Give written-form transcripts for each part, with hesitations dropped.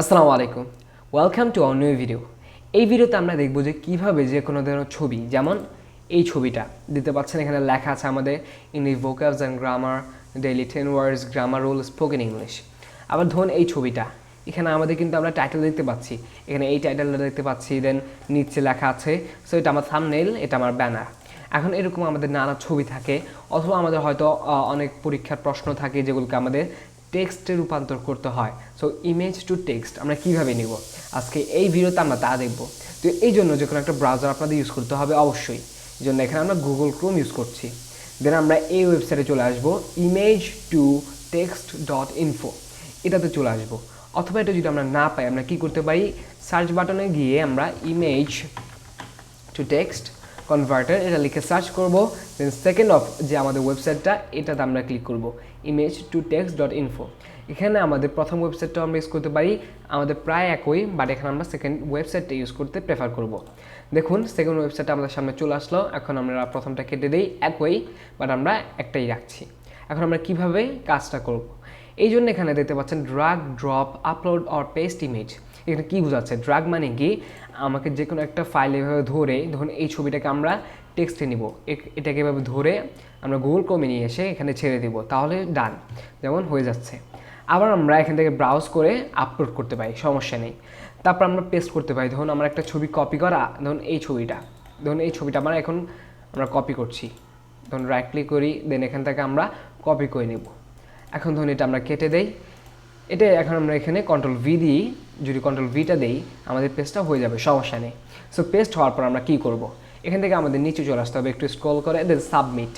আসসালামু আলাইকুম welcome to our new video. এই ভিডিওতে আমরা দেখব যে কীভাবে যে কোনো ধরনের ছবি, যেমন এই ছবিটা দিতে পাচ্ছেন, এখানে লেখা আছে আমাদের English vocabs and grammar, daily 10 words, grammar rule, spoken English. আবার ধরুন এই ছবিটা, এখানে আমাদের কিন্তু আমরা টাইটেল দেখতে পাচ্ছি, এখানে এই টাইটেলটা দেখতে পাচ্ছি, দেন নিচে লেখা আছে। সো এটা আমার থাম্বনেইল, এটা আমার ব্যানার। এখন এরকম আমাদের নানা ছবি থাকে, অথবা আমাদের হয়তো অনেক পরীক্ষার প্রশ্ন থাকে যেগুলোকে আমাদের টেক্সটে রূপান্তর করতে হয়। সো ইমেজ টু টেক্সট আমরা কীভাবে নিব, আজকে এই ভিডিওতে আমরা তা দেখব। তো এই জন্য যে কোনো একটা ব্রাউজার আপনাদের ইউজ করতে হবে অবশ্যই। এই জন্য এখানে আমরা গুগল ক্রোম ইউজ করছি। দেন আমরা এই ওয়েবসাইটে চলে আসবো, image to text dot info, এটাতে চলে আসবো। অথবা এটা যদি আমরা না পাই, আমরা কী করতে পারি, সার্চ বাটনে গিয়ে আমরা ইমেজ টু টেক্সট কনভার্টার এটা লিখে সার্চ করব। দেন সেকেন্ড অফ যে আমাদের ওয়েবসাইটটা, এটাতে আমরা ক্লিক করব, image to text dot info. এখানে আমাদের প্রথম ওয়েবসাইটটাও আমরা ইউজ করতে পারি, আমাদের প্রায় একই, বাট এখানে আমরা সেকেন্ড ওয়েবসাইটটা ইউজ করতে প্রেফার করব। দেখুন সেকেন্ড ওয়েবসাইটটা আমাদের সামনে চলে আসলো। এখন আমরা প্রথমটা কেটে দিই, একই, বাট আমরা একটাই রাখছি। এখন আমরা কিভাবে কাজটা করব, এই জন্য এখানে দেখতে পাচ্ছেন drag, drop, upload or paste image. এখানে কী বোঝাচ্ছে, ড্রাগ মানে কি, আমাকে যে কোনো একটা ফাইল এভাবে ধরে, ধরুন এই ছবিটাকে আমরা টেক্সটে নিব, এটাকে এভাবে ধরে আমরা গুগল ক্রোমে নিয়ে এসে এখানে ছেড়ে দিব, তাহলে ডান, যেমন হয়ে যাচ্ছে। আবার আমরা এখান থেকে ব্রাউজ করে আপলোড করতে পারি, সমস্যা নেই। তারপর আমরা পেস্ট করতে পারি, ধরুন আমরা একটা ছবি কপি করা, ধরুন এই ছবিটা আমরা এখন আমরা কপি করছি, ধরুন রাইট ক্লিক করি, দেন এখান থেকে আমরা কপি করে নেব। এখন ধরুন এটা আমরা কেটে দেই, এটা এখন আমরা এখানে কন্ট্রোল ভি দিই, যদি কন্ট্রোল ভিটা দেই আমাদের পেজটা হয়ে যাবে, সমস্যা নেই। সো পেস্ট হওয়ার পর আমরা কী করব, এখান থেকে আমাদের নিচে চলে আসতে হবে, একটু স্ক্রল করে, দেন সাবমিট।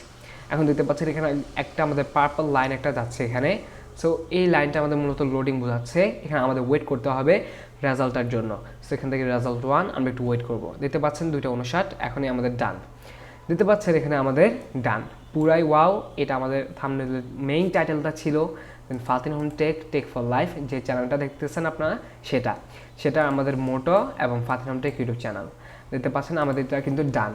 এখন দেখতে পাচ্ছেন এখানে একটা আমাদের পার্পল লাইন একটা যাচ্ছে এখানে। সো এই লাইনটা আমাদের মূলত লোডিং বোঝাচ্ছে, এখানে আমাদের ওয়েট করতে হবে রেজাল্টের জন্য। সো এখান থেকে রেজাল্ট 1 আমরা একটু ওয়েট করব। দেখতে পাচ্ছেন 2:59, এখনই আমাদের ডান। দেখতে পাচ্ছেন এখানে আমাদের ডান, পুরাই ওয়াও। এটা আমাদের থাম্বনেইলের মেইন টাইটেলটা ছিল। দেন Fatin Hometech, take for life, যে চ্যানেলটা দেখতেছেন আপনারা, সেটা আমাদের মোটো এবং ফাতিন হোমটেক ইউটিউব চ্যানেল। দেখতে পাচ্ছেন আমাদের এটা কিন্তু ডান।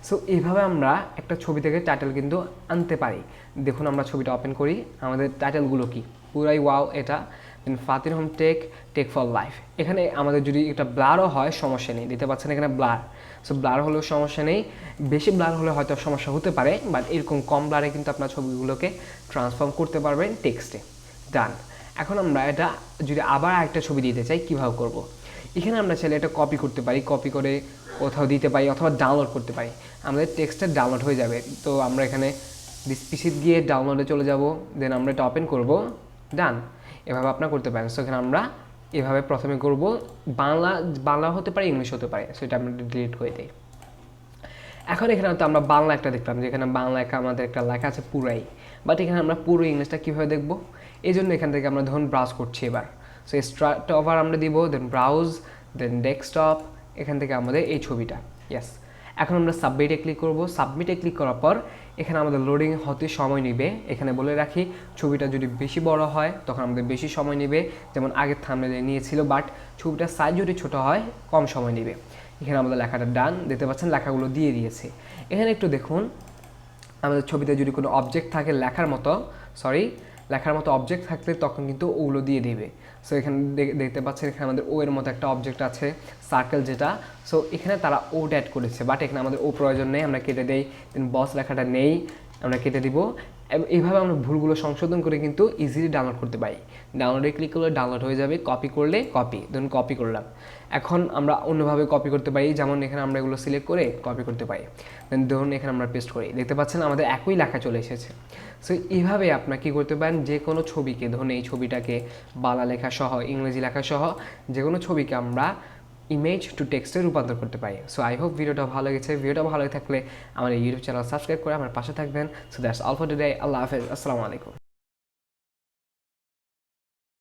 সো এইভাবে আমরা একটা ছবি থেকে টাইটেল কিন্তু আনতে পারি। দেখুন আমরা ছবিটা ওপেন করি, আমাদের টাইটেলগুলো কি, পুরাই ওয়াও এটা, দেন Fatin Hometech, take for life. এখানে আমাদের যদি এটা ব্লারও হয় সমস্যা নেই, দিতে পাচ্ছেন এখানে ব্লার। সো ব্লার হলেও সমস্যা নেই, বেশি ব্লার হলে হয়তো সমস্যা হতে পারে, বাট এরকম কম ব্লারে কিন্তু আপনার ছবিগুলোকে ট্রান্সফর্ম করতে পারবেন টেক্সটে। ডান। এখন আমরা এটা যদি আবার একটা ছবি দিতে চাই, কীভাবে করব, এখানে আমরা চাইলে এটা কপি করতে পারি, কপি করে কোথাও দিতে পারি, অথবা ডাউনলোড করতে পারি, আমাদের টেক্সটটা ডাউনলোড হয়ে যাবে। তো আমরা এখানে পিসিতে গিয়ে ডাউনলোডে চলে যাব, দেন আমরা এটা ওপেন করব, ডান। এভাবে আপনারা করতে পারেন। সো এখানে আমরা এভাবে প্রথমে করব, বাংলা হতে পারে, ইংলিশ হতে পারে। সো এটা আমরা ডিলিট করে দিই। এখন এখানে তো আমরা বাংলা একটা দেখলাম, যেখানে বাংলা আমাদের একটা লেখা আছে পুরাই, বাট এখানে আমরা পুরো ইংলিশটা কীভাবে দেখবো, এই জন্য এখান থেকে আমরা ধরুন ব্রাউজ করছি এবার। সো স্টার্ট ওভার আমরা দিব, দেন ব্রাউজ, দেন ডেস্কটপ, এখান থেকে আমাদের এই ছবিটা, ইয়েস। এখন আমরা সাবমিটে ক্লিক করব। সাবমিটে ক্লিক করার পর এখানে আমাদের লোডিং হতে সময় নেবে। এখানে বলে রাখি, ছবিটা যদি বেশি বড় হয় তখন আমাদের বেশি সময় নেবে, যেমন আগের থাম্বনেইলে নিয়েছিল, বাট ছবিটার সাইজ যদি ছোটো হয় কম সময় নেবে। এখানে আমাদের লেখাটা ডান, দেখতে পাচ্ছেন লেখাগুলো দিয়ে দিয়েছে। এখানে একটু দেখুন, আমাদের ছবিতে যদি কোনো অবজেক্ট থাকে লেখার মতো অবজেক্ট থাকলে তখন কিন্তু ওগুলো দিয়ে দেবে। সো এখানে দেখতে পাচ্ছেন এখানে আমাদের ও এর মতো একটা অবজেক্ট আছে, সার্কেল যেটা। সো এখানে তারা ওটা অ্যাড করেছে, বাট এখানে আমাদের ও প্রয়োজন নেই, আমরা কেটে দেই। দেন বস লেখাটা নেই, আমরা কেটে দিব। এইভাবে আমরা ভুলগুলো সংশোধন করে কিন্তু ইজিলি ডাউনলোড করতে পারি। ডাউনলোডে ক্লিক করলে ডাউনলোড হয়ে যাবে, কপি করলে কপি, ধরুন কপি করলাম। এখন আমরা অন্যভাবে কপি করতে পারি, যেমন এখানে আমরা এগুলো সিলেক্ট করে কপি করতে পারি। দেন ধরুন এখানে আমরা পেস্ট করি, দেখতে পাচ্ছেন আমাদের একই লেখা চলে এসেছে। সো এইভাবে আপনারা কী করতে পারেন, যে কোনো ছবিকে, ধরুন এই ছবিটাকে বাংলা লেখা সহ, ইংরেজি লেখা সহ যে কোনো ছবিকে আমরা ইমেজ টু টেক্সটে রূপান্তর করতে পারি। সো আই হোপ ভিডিওটা ভালো লেগেছে। ভিডিওটা ভালো থাকলে আমার এই ইউটিউব চ্যানেল সাবস্ক্রাইব করে আমার পাশে থাকবেন। So that's all for today. Allah হাফেজ, আসসালামু আলাইকুম।